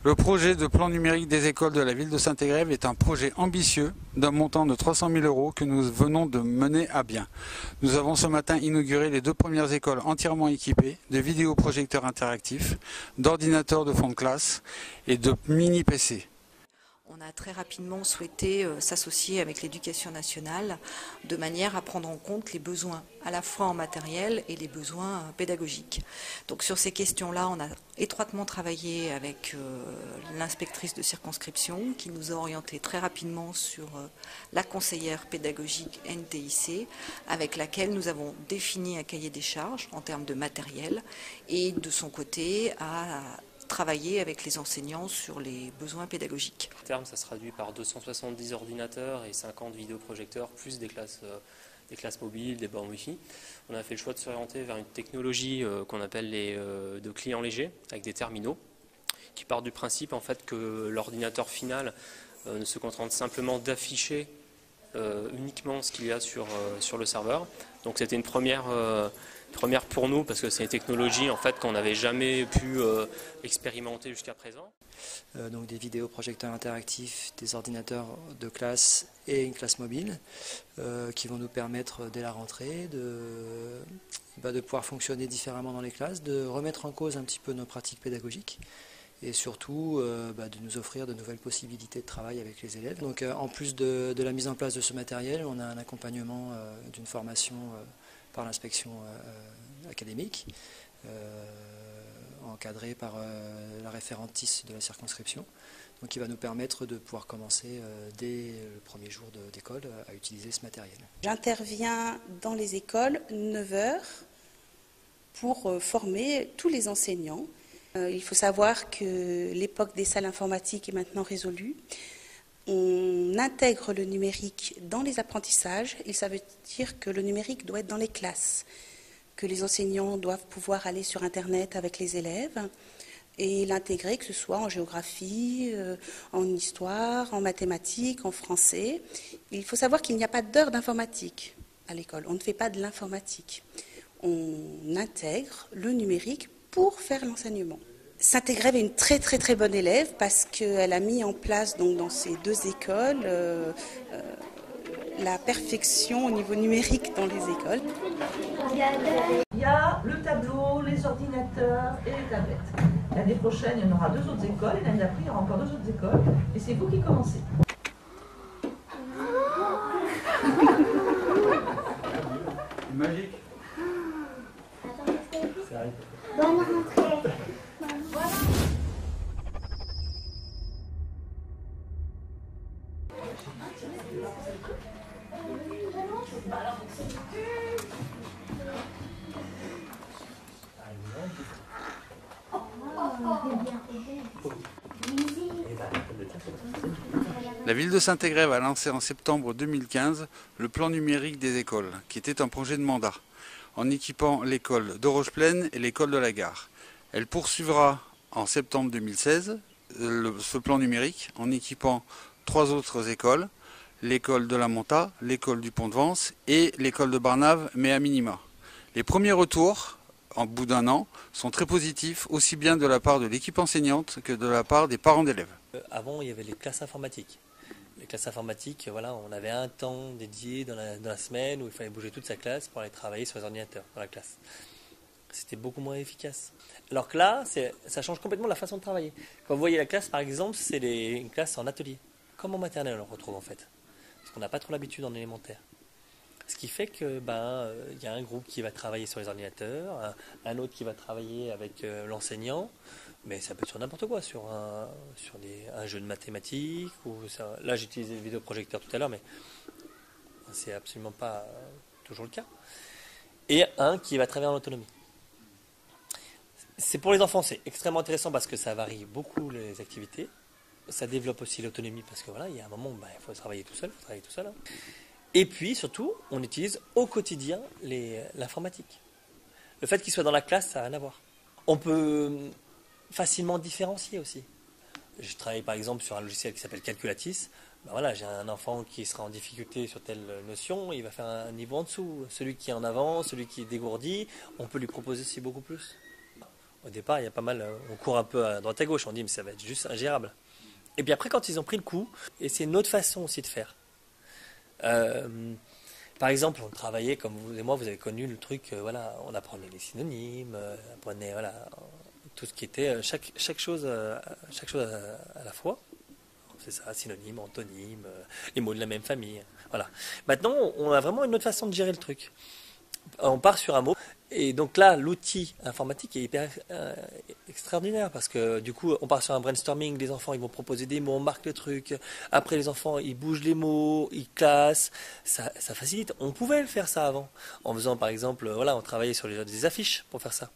Le projet de plan numérique des écoles de la ville de Saint-Égrève est un projet ambitieux d'un montant de 300 000 € que nous venons de mener à bien. Nous avons ce matin inauguré les 2 premières écoles entièrement équipées de vidéoprojecteurs interactifs, d'ordinateurs de fond de classe et de mini-PC. On a très rapidement souhaité s'associer avec l'éducation nationale de manière à prendre en compte les besoins à la fois en matériel et les besoins pédagogiques. Donc sur ces questions-là, on a étroitement travaillé avec l'inspectrice de circonscription qui nous a orientés très rapidement sur la conseillère pédagogique NTIC avec laquelle nous avons défini un cahier des charges en termes de matériel et de son côté à travailler avec les enseignants sur les besoins pédagogiques. À terme, ça se traduit par 270 ordinateurs et 50 vidéoprojecteurs, plus des classes mobiles, des bornes Wi-Fi. On a fait le choix de s'orienter vers une technologie qu'on appelle de clients légers, avec des terminaux, qui part du principe en fait que l'ordinateur final ne se contente simplement d'afficher uniquement ce qu'il y a sur le serveur. Donc c'était une première pour nous parce que c'est une technologie en fait qu'on n'avait jamais pu expérimenter jusqu'à présent. Donc des vidéoprojecteurs interactifs, des ordinateurs de classe et une classe mobile qui vont nous permettre dès la rentrée de pouvoir fonctionner différemment dans les classes, de remettre en cause un petit peu nos pratiques pédagogiques et surtout de nous offrir de nouvelles possibilités de travail avec les élèves. Donc en plus de la mise en place de ce matériel, on a un accompagnement d'une formation par l'inspection académique, encadrée par la référentice de la circonscription, donc qui va nous permettre de pouvoir commencer dès le premier jour d'école à utiliser ce matériel. J'interviens dans les écoles 9 heures pour former tous les enseignants. Il faut savoir que l'époque des salles informatiques est maintenant résolue. On intègre le numérique dans les apprentissages et ça veut dire que le numérique doit être dans les classes, que les enseignants doivent pouvoir aller sur Internet avec les élèves et l'intégrer, que ce soit en géographie, en histoire, en mathématiques, en français. Il faut savoir qu'il n'y a pas d'heure d'informatique à l'école, on ne fait pas de l'informatique. On intègre le numérique pour faire l'enseignement. Saint-Égrève est une très très très bonne élève parce qu'elle a mis en place donc, dans ces 2 écoles la perfection au niveau numérique dans les écoles. Il y a le tableau, les ordinateurs et les tablettes. L'année prochaine, il y en aura 2 autres écoles et l'année d'après, il y aura encore 2 autres écoles et c'est vous qui commencez. Magique. Bonne rentrée. La ville de Saint-Égrève a lancé en septembre 2015 le plan numérique des écoles, qui était un projet de mandat, en équipant l'école de Rocheplaine et l'école de la Gare. Elle poursuivra en septembre 2016 ce plan numérique en équipant 3 autres écoles, l'école de la Monta, l'école du Pont-de-Vence et l'école de Barnave, mais à minima. Les premiers retours, en bout d'1 an, sont très positifs, aussi bien de la part de l'équipe enseignante que de la part des parents d'élèves. Avant, il y avait les classes informatiques. Les classes informatiques, voilà, on avait un temps dédié dans la semaine où il fallait bouger toute sa classe pour aller travailler sur les ordinateurs dans la classe. C'était beaucoup moins efficace. Alors que là, ça change complètement la façon de travailler. Quand vous voyez la classe, par exemple, c'est une classe en atelier. Comme en maternelle, on le retrouve en fait. Parce qu'on n'a pas trop l'habitude en élémentaire. Ce qui fait que y a un groupe qui va travailler sur les ordinateurs, un autre qui va travailler avec l'enseignant, mais ça peut être sur n'importe quoi, sur un jeu de mathématiques. Là, j'ai utilisé le vidéoprojecteur tout à l'heure, mais c'est absolument pas toujours le cas. Et un qui va travailler en autonomie. C'est pour les enfants, c'est extrêmement intéressant parce que ça varie beaucoup les activités. Ça développe aussi l'autonomie parce que voilà, il y a un moment où il faut travailler tout seul, hein. Et puis surtout, on utilise au quotidien l'informatique. Le fait qu'il soit dans la classe, ça n'a rien à voir. On peut facilement différencier aussi. Je travaille par exemple sur un logiciel qui s'appelle Calculatis. Voilà, j'ai un enfant qui sera en difficulté sur telle notion, il va faire un niveau en dessous. Celui qui est en avant, celui qui est dégourdi, on peut lui proposer aussi beaucoup plus. Au départ, il y a pas mal, on court un peu à droite à gauche, on dit mais ça va être juste ingérable. Et puis après, quand ils ont pris le coup, et c'est une autre façon aussi de faire. Par exemple, on travaillait, comme vous et moi, vous avez connu le truc, voilà, on apprenait les synonymes, on apprenait voilà, tout ce qui était, chaque chose à la fois. C'est ça, synonyme, antonyme, les mots de la même famille. Voilà. Maintenant, on a vraiment une autre façon de gérer le truc. On part sur un mot. Et donc là, l'outil informatique est hyper extraordinaire parce que du coup, on part sur un brainstorming. Les enfants, ils vont proposer des mots, on marque le truc. Après, les enfants, ils bougent les mots, ils classent. Ça facilite. On pouvait le faire ça avant. En faisant, par exemple, voilà, on travaillait sur des affiches pour faire ça.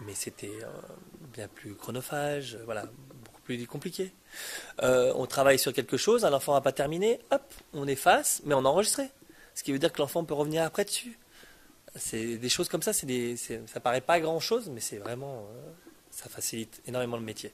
Mais c'était bien plus chronophage, voilà, beaucoup plus compliqué. On travaille sur quelque chose, un enfant n'a pas terminé, hop, on efface, mais on a enregistré. Ce qui veut dire que l'enfant peut revenir après dessus. C'est des choses comme ça, ça paraît pas grand chose, mais c'est vraiment, ça facilite énormément le métier.